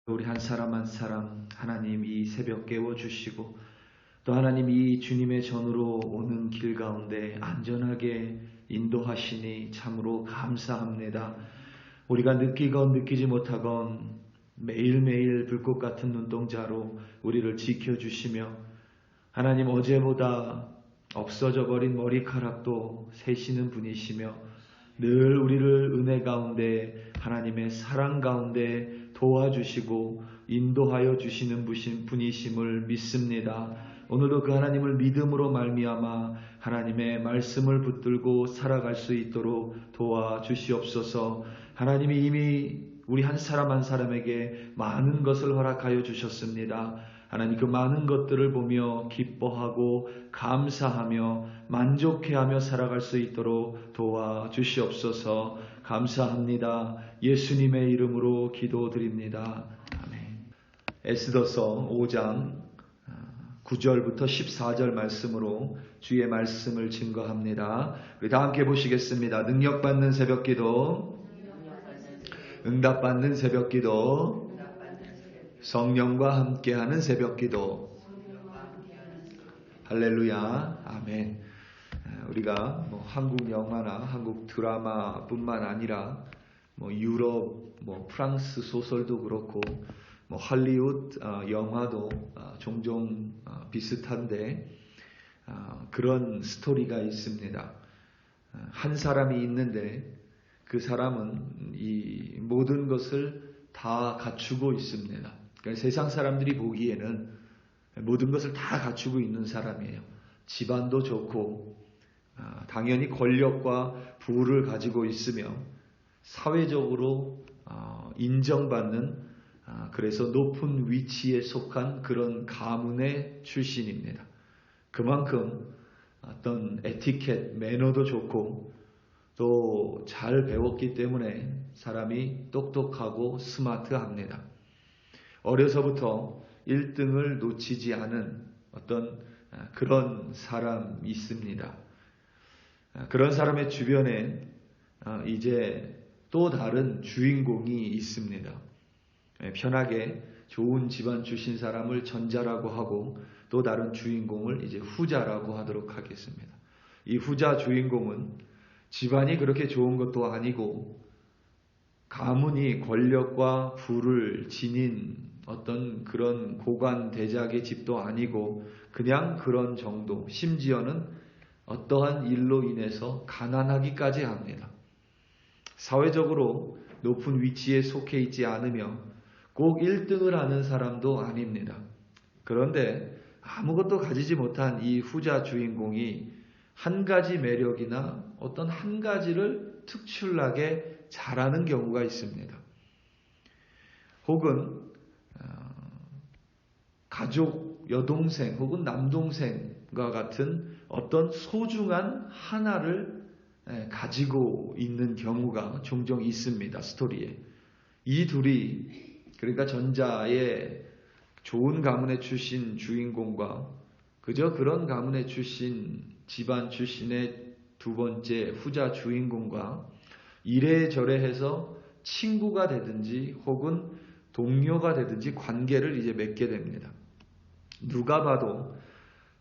우리 한 사람 한 사람 하나님 이 새벽 깨워주시고 또 하나님 이 주님의 전으로 오는 길 가운데 안전하게 인도하시니 참으로 감사합니다. 우리가 느끼건 느끼지 못하건 매일매일 불꽃 같은 눈동자로 우리를 지켜주시며 하나님 어제보다 없어져 버린 머리카락도 세시는 분이시며 늘 우리를 은혜 가운데 하나님의 사랑 가운데 도와주시고 인도하여 주시는 분이심을 믿습니다. 오늘도 그 하나님을 믿음으로 말미암아 하나님의 말씀을 붙들고 살아갈 수 있도록 도와주시옵소서. 하나님이 이미 우리 한 사람 한 사람에게 많은 것을 허락하여 주셨습니다. 하나님 그 많은 것들을 보며 기뻐하고 감사하며 만족해하며 살아갈 수 있도록 도와주시옵소서. 감사합니다. 예수님의 이름으로 기도드립니다. 아멘. 에스더서 5장 9절부터 14절 말씀으로 주의 말씀을 증거합니다. 우리 다 함께 보시겠습니다. 능력받는 새벽기도, 응답받는 새벽기도, 성령과 함께하는 새벽기도. 할렐루야. 아멘. 우리가 한국 영화나 한국 드라마뿐만 아니라 유럽, 프랑스 소설도 그렇고 할리우드 영화도 종종 비슷한데 그런 스토리가 있습니다. 한 사람이 있는데 그 사람은 이 모든 것을 다 갖추고 있습니다. 그러니까 세상 사람들이 보기에는 모든 것을 다 갖추고 있는 사람이에요. 집안도 좋고 당연히 권력과 부를 가지고 있으며 사회적으로 인정받는 그래서 높은 위치에 속한 그런 가문의 출신입니다. 그만큼 어떤 에티켓, 매너도 좋고 또 잘 배웠기 때문에 사람이 똑똑하고 스마트합니다. 어려서부터 1등을 놓치지 않은 어떤 그런 사람이 있습니다. 그런 사람의 주변에 이제 또 다른 주인공이 있습니다. 편하게 좋은 집안 출신 사람을 전자라고 하고 또 다른 주인공을 이제 후자라고 하도록 하겠습니다. 이 후자 주인공은 집안이 그렇게 좋은 것도 아니고 가문이 권력과 부를 지닌 어떤 그런 고관 대작의 집도 아니고 그냥 그런 정도, 심지어는 어떠한 일로 인해서 가난하기까지 합니다. 사회적으로 높은 위치에 속해 있지 않으며 꼭 1등을 하는 사람도 아닙니다. 그런데 아무것도 가지지 못한 이 후자 주인공이 한 가지 매력이나 어떤 한 가지를 특출나게 잘하는 경우가 있습니다. 혹은 가족, 여동생 혹은 남동생과 같은 어떤 소중한 하나를 가지고 있는 경우가 종종 있습니다. 스토리에. 이 둘이 그러니까 전자의 좋은 가문의 출신 주인공과 그저 그런 가문의 출신 집안 출신의 두 번째 후자 주인공과 이래저래 해서 친구가 되든지 혹은 동료가 되든지 관계를 이제 맺게 됩니다. 누가 봐도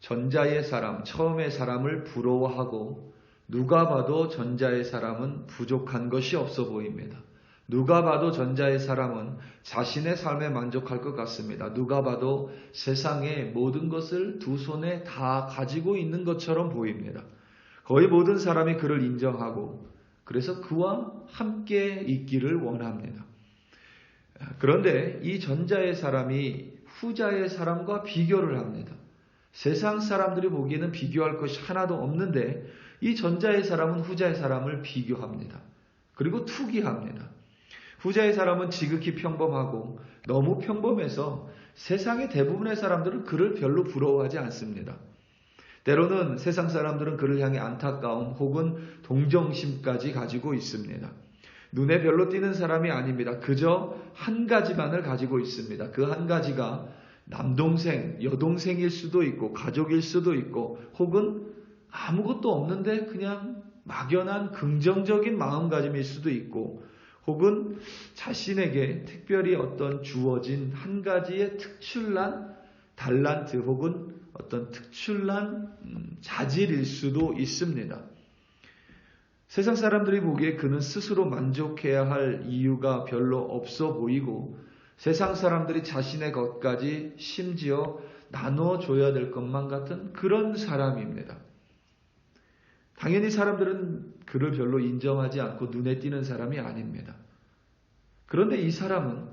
전자의 사람, 처음의 사람을 부러워하고 누가 봐도 전자의 사람은 부족한 것이 없어 보입니다. 누가 봐도 전자의 사람은 자신의 삶에 만족할 것 같습니다. 누가 봐도 세상의 모든 것을 두 손에 다 가지고 있는 것처럼 보입니다. 거의 모든 사람이 그를 인정하고 그래서 그와 함께 있기를 원합니다. 그런데 이 전자의 사람이 후자의 사람과 비교를 합니다. 세상 사람들이 보기에는 비교할 것이 하나도 없는데 이 전자의 사람은 후자의 사람을 비교합니다. 그리고 투기합니다. 후자의 사람은 지극히 평범하고 너무 평범해서 세상의 대부분의 사람들은 그를 별로 부러워하지 않습니다. 때로는 세상 사람들은 그를 향해 안타까움 혹은 동정심까지 가지고 있습니다. 눈에 별로 띄는 사람이 아닙니다. 그저 한 가지만을 가지고 있습니다. 그 한 가지가 남동생, 여동생일 수도 있고 가족일 수도 있고 혹은 아무것도 없는데 그냥 막연한 긍정적인 마음가짐일 수도 있고 혹은 자신에게 특별히 어떤 주어진 한 가지의 특출난 달란트 혹은 어떤 특출난 자질일 수도 있습니다. 세상 사람들이 보기에 그는 스스로 만족해야 할 이유가 별로 없어 보이고 세상 사람들이 자신의 것까지 심지어 나눠줘야 될 것만 같은 그런 사람입니다. 당연히 사람들은 그를 별로 인정하지 않고 눈에 띄는 사람이 아닙니다. 그런데 이 사람은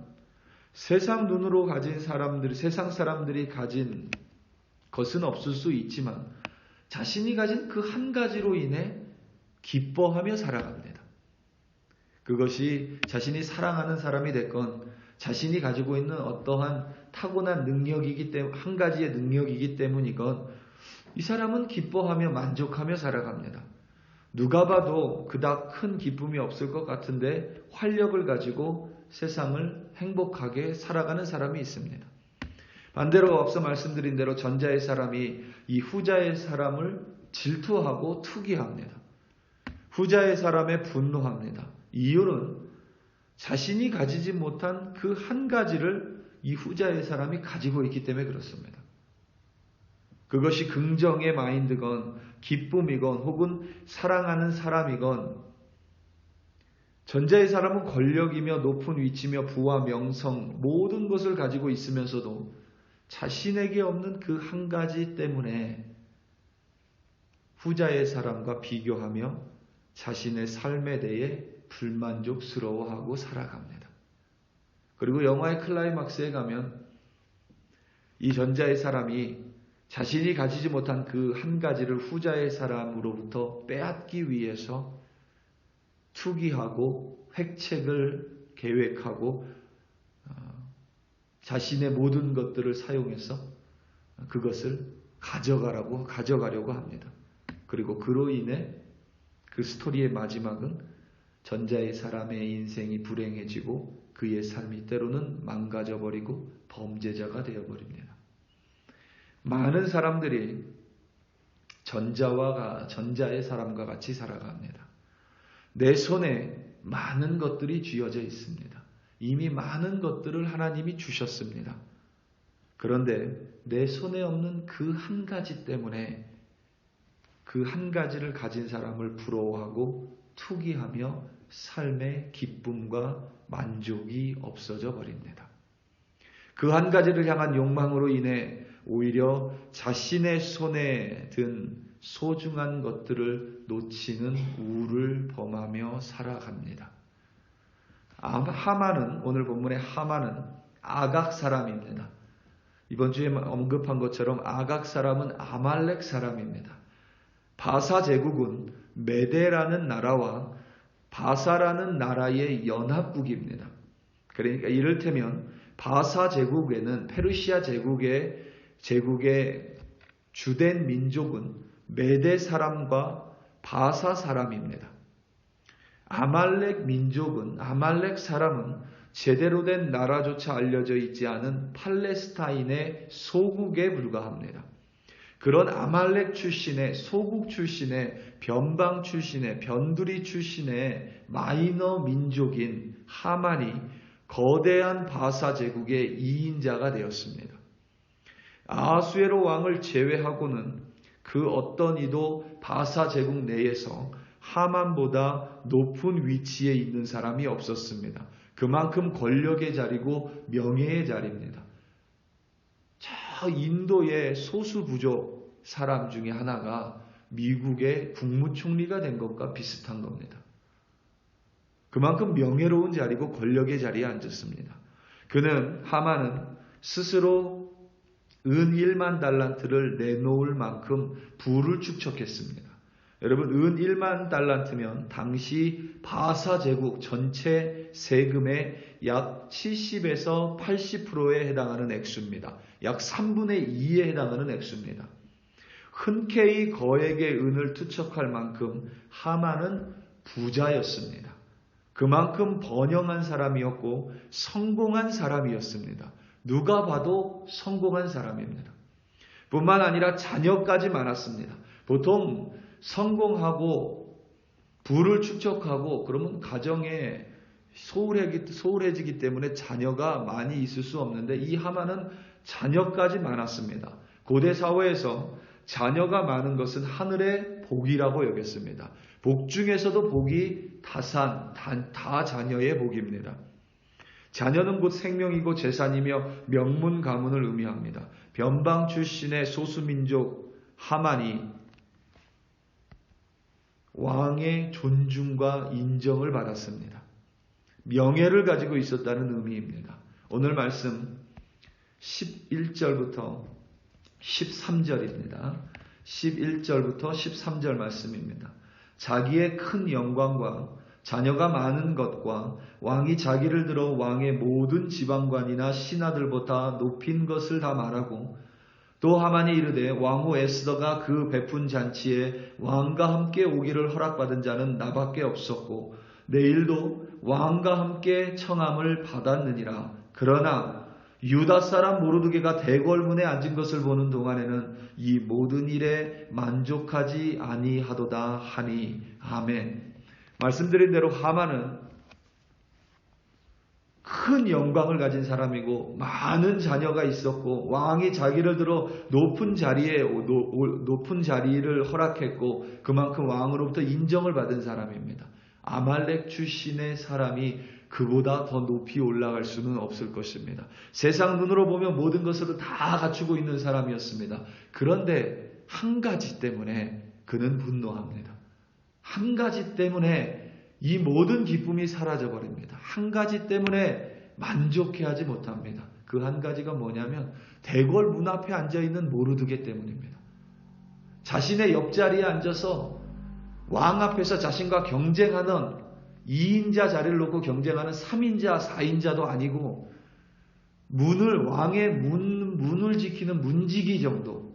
세상 눈으로 가진 사람들, 세상 사람들이 가진 것은 없을 수 있지만 자신이 가진 그 한 가지로 인해 기뻐하며 살아갑니다. 그것이 자신이 사랑하는 사람이 됐건 자신이 가지고 있는 어떠한 타고난 능력이기 때문에 한 가지의 능력이기 때문이건 이 사람은 기뻐하며 만족하며 살아갑니다. 누가 봐도 그닥 큰 기쁨이 없을 것 같은데 활력을 가지고 세상을 행복하게 살아가는 사람이 있습니다. 반대로 앞서 말씀드린 대로 전자의 사람이 이 후자의 사람을 질투하고 투기합니다. 후자의 사람에 분노합니다. 이유는 자신이 가지지 못한 그 한 가지를 이 후자의 사람이 가지고 있기 때문에 그렇습니다. 그것이 긍정의 마인드건 기쁨이건 혹은 사랑하는 사람이건 전자의 사람은 권력이며 높은 위치며 부와 명성 모든 것을 가지고 있으면서도 자신에게 없는 그 한 가지 때문에 후자의 사람과 비교하며 자신의 삶에 대해 불만족스러워하고 살아갑니다. 그리고 영화의 클라이막스에 가면 이 전자의 사람이 자신이 가지지 못한 그 한 가지를 후자의 사람으로부터 빼앗기 위해서 투기하고 획책을 계획하고 자신의 모든 것들을 사용해서 그것을 가져가려고 합니다. 그리고 그로 인해 그 스토리의 마지막은 전자의 사람의 인생이 불행해지고 그의 삶이 때로는 망가져버리고 범죄자가 되어버립니다. 많은 사람들이 전자의 사람과 같이 살아갑니다. 내 손에 많은 것들이 쥐어져 있습니다. 이미 많은 것들을 하나님이 주셨습니다. 그런데 내 손에 없는 그 한 가지 때문에 그 한 가지를 가진 사람을 부러워하고 투기하며 삶의 기쁨과 만족이 없어져 버립니다. 그 한 가지를 향한 욕망으로 인해 오히려 자신의 손에 든 소중한 것들을 놓치는 우를 범하며 살아갑니다. 오늘 본문의 하만은 아각 사람입니다. 이번 주에 언급한 것처럼 아각 사람은 아말렉 사람입니다. 바사 제국은 메대라는 나라와 바사라는 나라의 연합국입니다. 그러니까 이를테면 바사 제국에는 페르시아 제국의 주된 민족은 메대 사람과 바사 사람입니다. 아말렉 사람은 제대로 된 나라조차 알려져 있지 않은 팔레스타인의 소국에 불과합니다. 그런 아말렉 출신의 소국 출신의 변방 출신의 변두리 출신의 마이너 민족인 하만이 거대한 바사 제국의 2인자가 되었습니다. 아하수에로 왕을 제외하고는 그 어떤 이도 바사 제국 내에서 하만보다 높은 위치에 있는 사람이 없었습니다. 그만큼 권력의 자리고 명예의 자리입니다. 저 인도의 소수 부족 사람 중에 하나가 미국의 국무총리가 된 것과 비슷한 겁니다. 그만큼 명예로운 자리고 권력의 자리에 앉았습니다. 하만은 스스로 은 1만 달란트를 내놓을 만큼 부를 축적했습니다. 여러분, 은 1만 달란트면 당시 바사 제국 전체 세금의 약 70에서 80%에 해당하는 액수입니다. 약 3분의 2에 해당하는 액수입니다. 흔쾌히 거액의 은을 투척할 만큼 하만은 부자였습니다. 그만큼 번영한 사람이었고 성공한 사람이었습니다. 누가 봐도 성공한 사람입니다. 뿐만 아니라 자녀까지 많았습니다. 보통 성공하고 부를 축적하고 그러면 가정에 소홀해지기 때문에 자녀가 많이 있을 수 없는데 이 하만은 자녀까지 많았습니다. 고대 사회에서 자녀가 많은 것은 하늘의 복이라고 여겼습니다. 복 중에서도 복이 다 자녀의 복입니다. 자녀는 곧 생명이고 재산이며 명문 가문을 의미합니다. 변방 출신의 소수민족 하만이 왕의 존중과 인정을 받았습니다. 명예를 가지고 있었다는 의미입니다. 오늘 말씀 11절부터 13절입니다. 11절부터 13절 말씀입니다. 자기의 큰 영광과 자녀가 많은 것과 왕이 자기를 들어 왕의 모든 지방관이나 신하들보다 높인 것을 다 말하고 또 하만이 이르되 왕후 에스더가 그 베푼 잔치에 왕과 함께 오기를 허락받은 자는 나밖에 없었고 내일도 왕과 함께 청함을 받았느니라. 그러나 유다 사람 모르드게가 대궐문에 앉은 것을 보는 동안에는 이 모든 일에 만족하지 아니하도다 하니. 아멘. 말씀드린 대로 하만은 큰 영광을 가진 사람이고 많은 자녀가 있었고 왕이 자기를 들어 높은 자리를 허락했고 그만큼 왕으로부터 인정을 받은 사람입니다. 아말렉 출신의 사람이 그보다 더 높이 올라갈 수는 없을 것입니다. 세상 눈으로 보면 모든 것을 다 갖추고 있는 사람이었습니다. 그런데 한 가지 때문에 그는 분노합니다. 한 가지 때문에 이 모든 기쁨이 사라져버립니다. 한 가지 때문에 만족해하지 못합니다. 그 한 가지가 뭐냐면 대궐 문 앞에 앉아있는 모르드게 때문입니다. 자신의 옆자리에 앉아서 왕 앞에서 자신과 경쟁하는 2인자 자리를 놓고 경쟁하는 3인자, 4인자도 아니고 왕의 문을 지키는 문지기 정도,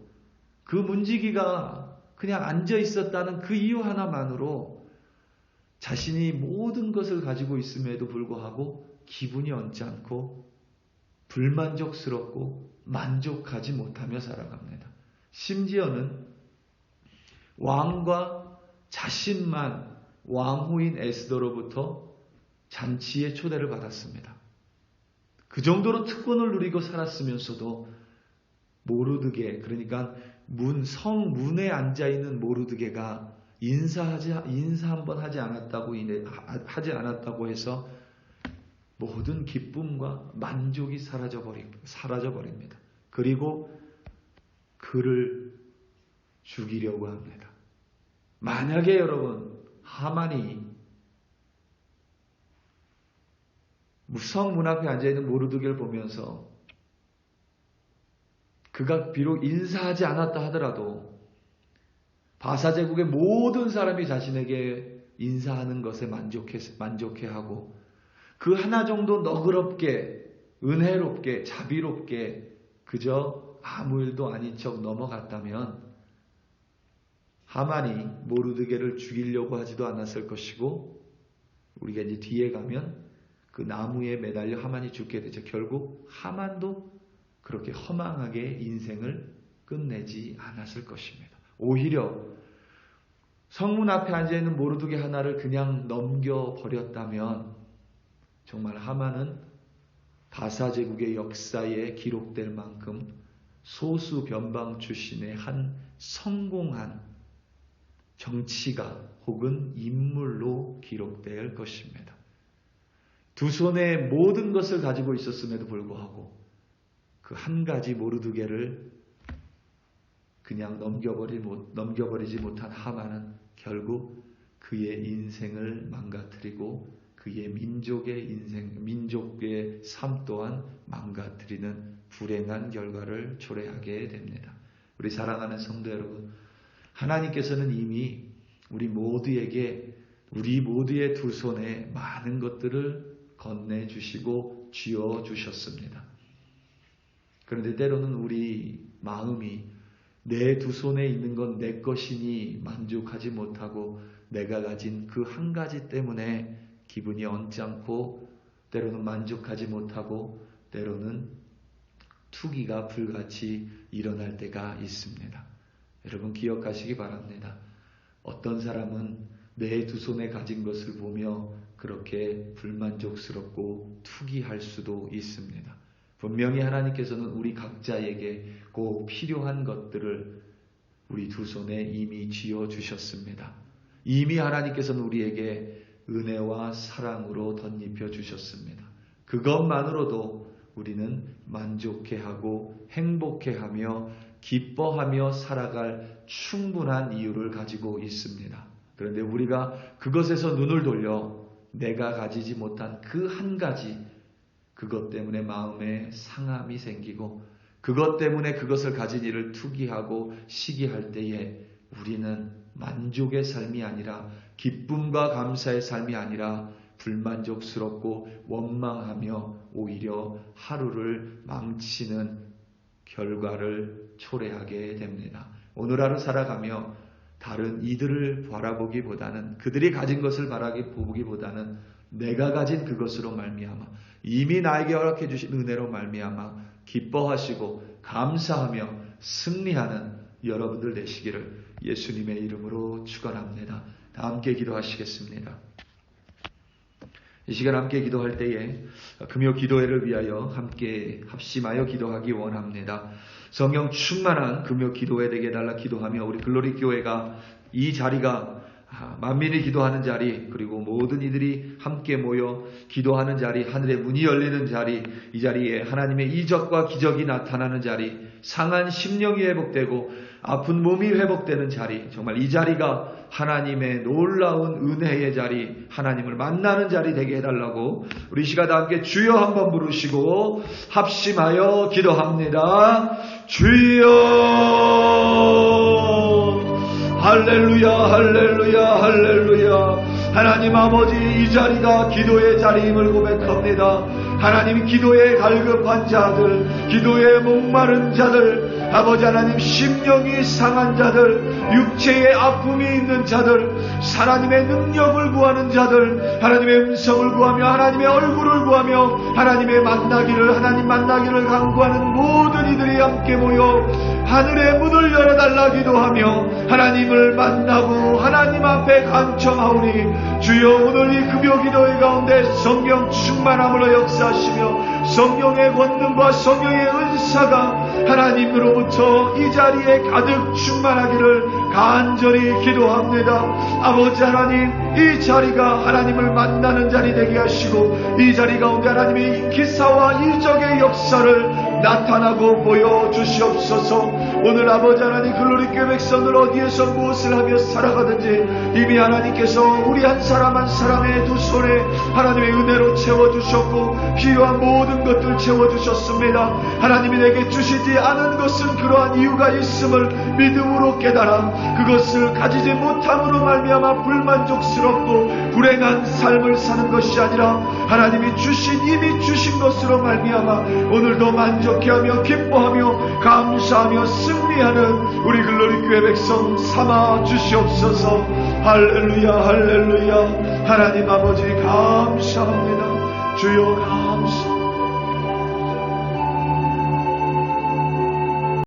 그 문지기가 그냥 앉아 있었다는 그 이유 하나만으로 자신이 모든 것을 가지고 있음에도 불구하고 기분이 언짢고 불만족스럽고 만족하지 못하며 살아갑니다. 심지어는 왕과 자신만 왕후인 에스더로부터 잔치에 초대를 받았습니다. 그 정도로 특권을 누리고 살았으면서도 모르드게, 그러니까 성문에 앉아있는 모르드게가 인사 한번 하지 않았다고 해서 모든 기쁨과 만족이 사라져버립니다. 그리고 그를 죽이려고 합니다. 만약에 여러분 하만이 성문 앞에 앉아있는 모르드게를 보면서 그가 비록 인사하지 않았다 하더라도 바사제국의 모든 사람이 자신에게 인사하는 것에 만족해하고 그 하나 정도 너그럽게 은혜롭게 자비롭게 그저 아무 일도 아닌 척 넘어갔다면 하만이 모르드게를 죽이려고 하지도 않았을 것이고 우리가 이제 뒤에 가면 그 나무에 매달려 하만이 죽게 되죠. 결국 하만도 그렇게 허망하게 인생을 끝내지 않았을 것입니다. 오히려 성문 앞에 앉아있는 모르드게 하나를 그냥 넘겨버렸다면 정말 하만은 바사제국의 역사에 기록될 만큼 소수 변방 출신의 한 성공한 정치가 혹은 인물로 기록될 것입니다. 두 손에 모든 것을 가지고 있었음에도 불구하고 그 한 가지 모르드게를 그냥 넘겨버리지 못한 하만은 결국 그의 인생을 망가뜨리고 그의 민족의 삶 또한 망가뜨리는 불행한 결과를 초래하게 됩니다. 우리 사랑하는 성도 여러분, 하나님께서는 이미 우리 모두의 두 손에 많은 것들을 건네주시고 쥐어주셨습니다. 그런데 때로는 우리 마음이 내 두 손에 있는 건 내 것이니 만족하지 못하고 내가 가진 그 한 가지 때문에 기분이 언짢고 때로는 만족하지 못하고 때로는 투기가 불같이 일어날 때가 있습니다. 여러분 기억하시기 바랍니다. 어떤 사람은 내 두 손에 가진 것을 보며 그렇게 불만족스럽고 투기할 수도 있습니다. 분명히 하나님께서는 우리 각자에게 꼭 필요한 것들을 우리 두 손에 이미 쥐어주셨습니다. 이미 하나님께서는 우리에게 은혜와 사랑으로 덧입혀 주셨습니다. 그것만으로도 우리는 만족해하고 행복해하며 기뻐하며 살아갈 충분한 이유를 가지고 있습니다. 그런데 우리가 그것에서 눈을 돌려 내가 가지지 못한 그 한 가지, 그것 때문에 마음에 상함이 생기고 그것 때문에 그것을 가진 일을 투기하고 시기할 때에 우리는 만족의 삶이 아니라 기쁨과 감사의 삶이 아니라 불만족스럽고 원망하며 오히려 하루를 망치는 결과를 초래하게 됩니다. 오늘 하루 살아가며 다른 이들을 바라보기보다는, 그들이 가진 것을 바라보기보다는 내가 가진 그것으로 말미암아 이미 나에게 허락해 주신 은혜로 말미암아 기뻐하시고 감사하며 승리하는 여러분들 되시기를 예수님의 이름으로 축원합니다. 다 함께 기도하시겠습니다. 이 시간 함께 기도할 때에 금요 기도회를 위하여 함께 합심하여 기도하기 원합니다. 성령 충만한 금요 기도회 되게 해달라 기도하며 우리 글로리 교회가 이 자리가 만민이 기도하는 자리, 그리고 모든 이들이 함께 모여 기도하는 자리, 하늘의 문이 열리는 자리, 이 자리에 하나님의 이적과 기적이 나타나는 자리, 상한 심령이 회복되고 아픈 몸이 회복되는 자리, 정말 이 자리가 하나님의 놀라운 은혜의 자리, 하나님을 만나는 자리 되게 해달라고 우리 시간 함께 주여 한번 부르시고 합심하여 기도합니다. 주여, 할렐루야, 할렐루야, 할렐루야. 하나님 아버지, 이 자리가 기도의 자리임을 고백합니다. 하나님, 기도에 갈급한 자들, 기도에 목마른 자들, 아버지 하나님, 심령이 상한 자들, 육체에 아픔이 있는 자들, 하나님의 능력을 구하는 자들, 하나님의 음성을 구하며 하나님의 얼굴을 구하며 하나님의 하나님 만나기를 간구하는 모든 이들이 함께 모여 하늘의 문을 열어달라 기도하며 하나님을 만나고 하나님 앞에 간청하오니 주여, 오늘 이 금요 기도회 가운데 성령 충만함으로 역사하시며 성령의 권능과 성령의 은사가 하나님으로부터 이 자리에 가득 충만하기를 간절히 기도합니다. 아버지 하나님, 이 자리가 하나님을 만나는 자리 되게 하시고 이 자리 가운데 하나님의 기사와 이적의 역사를 나타나고 보여주시옵소서. 오늘 아버지 하나님, 글로리교회 백성들 어디에서 무엇을 하며 살아가든지 이미 하나님께서 우리 한 사람 한 사람의 두 손에 하나님의 은혜로 채워주셨고 필요한 모든 것들 채워주셨습니다. 하나님이 내게 주시지 않은 것은 그러한 이유가 있음을 믿음으로 깨달아 그것을 가지지 못함으로 말미암아 불만족스럽고 불행한 삶을 사는 것이 아니라 하나님이 이미 주신 것으로 말미암아 오늘도 만족해하며 기뻐하며 감사하며 승리하는 우리 글로리교회 백성 삼아 주시옵소서. 할렐루야, 할렐루야. 하나님 아버지 감사합니다. 주여 감사합니다.